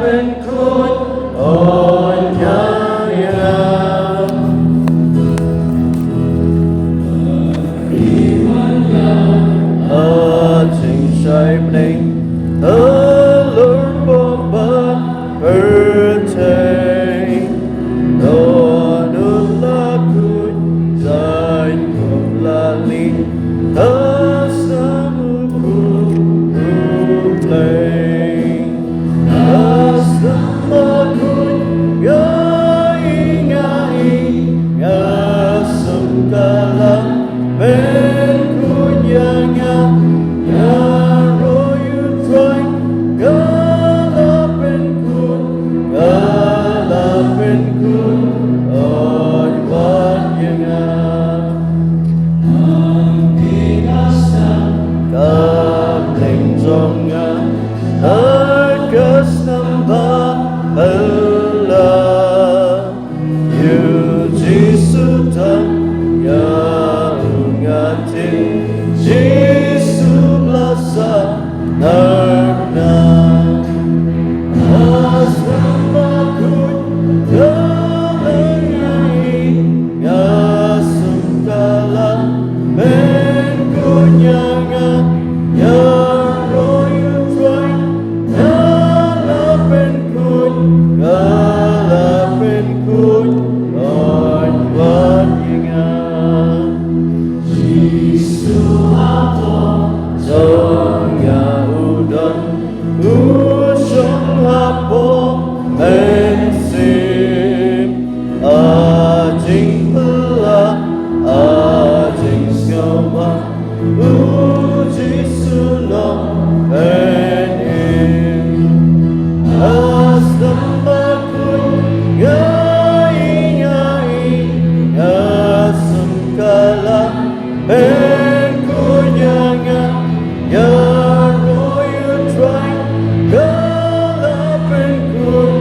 เป็นคุณอ่อนยายาจึงใช้เพลงLord berpercaya Doa Zain kembali Asamuku play Asamaku ngai Asam kalam Benkunyanya Royu troy Galapenkun On wanyanga Kapleng zonga Arkas nambah Allah Yuji sutam Yaungatin Jisu blasa Narna Asramakut Galengai Ngasum kalah Menkunyanga Yaroyu troy Galapenkun On wanyanga Jisu hapo Zonga udon Usong hapo Mensim Ajing pula Ajing skawa Uji sulong Benim Asamaku ngai Asam kalah Benkunyanga Yaroyu troy Galapenkun